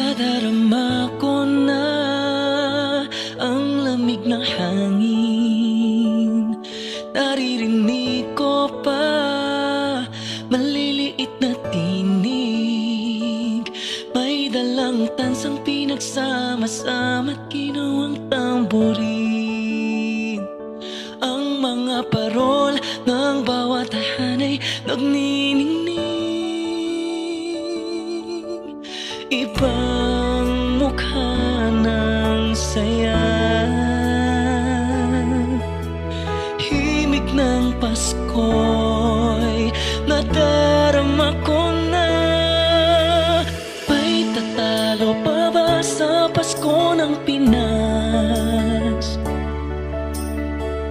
Nadarama ko na ang lamig ng hangin. Naririnig ko pa maliliit na tinig. May dalang tansang pinagsama-sama't ginawang tamborin. Ang mga parol ng bawat tahanay nagniningning. Ibang mukha ng saya, himig ng Pasko'y nadarama ko na. May tatalo pa ba sa Pasko ng Pinas?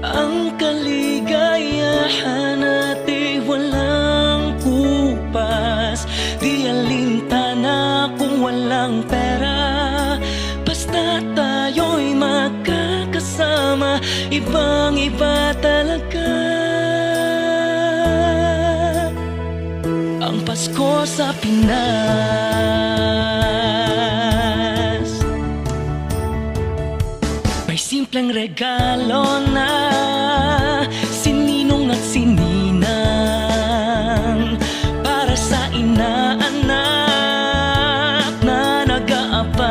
Ang kaligayahan natin walang kupas. Di alintana kung walang pera, basta tayo'y magkakasama. Ibang-iba talaga ang Pasko sa Pinas. May simpleng regalo na sininong at sininang para sa inaanak na nag-aabang.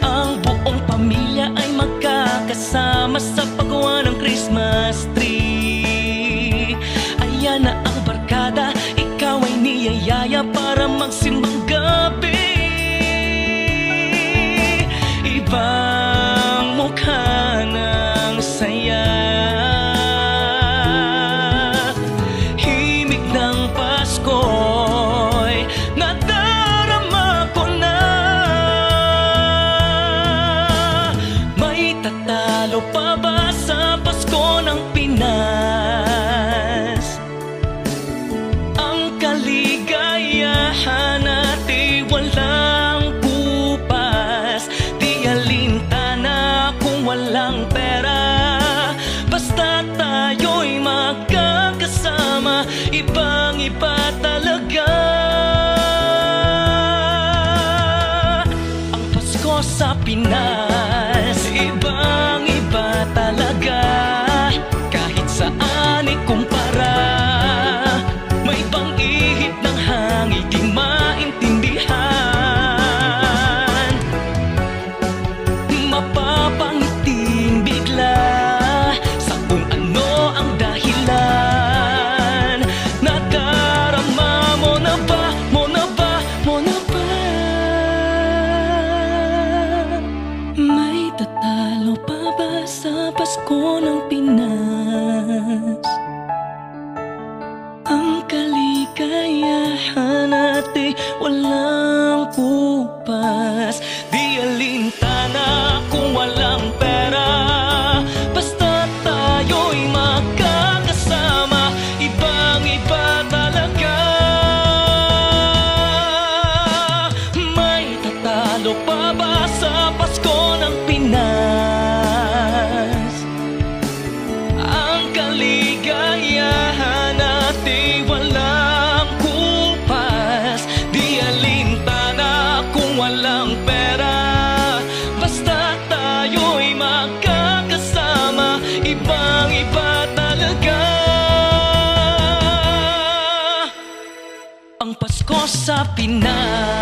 Ang buong pamilya ay magkakasama sa paggawa ng Christmas tree. Ayan na ang barkada, ikaw ay niyayaya para magsimbang gabi. Ibang mukha ng saya, himig ng Pasko'y nadarama ko na. May tatalo pa ba sa Pasko ng Pinas? Ang kaligayahan natin walang kupas. Di alintana kung walang pera, basta tayo'y magkakasama. Ibang-iba talaga ang Pasko sa Pinas. Ibang-iba talaga, kahit saan ikumpara. May pang-ihip ng hangin di maintindihan. Mapapangiting bigla sa kung ano ang dahilan. Nadarama mo na ba, mo na ba, mo na ba? May tatalo pa ba sa Pasko ng Pinas? Ang kaligayahan natin walang kupas. Di alintana kung walang pera, basta tayo'y magkakasama. Ibang-iba talaga. May tatalo pa ba sa Pasko ng Pinas? Ang kaligayahan natin walang kupas. Di alintana kung walang pera, basta tayo'y magkakasama. Ibang-iba talaga ang Pasko sa Pinas.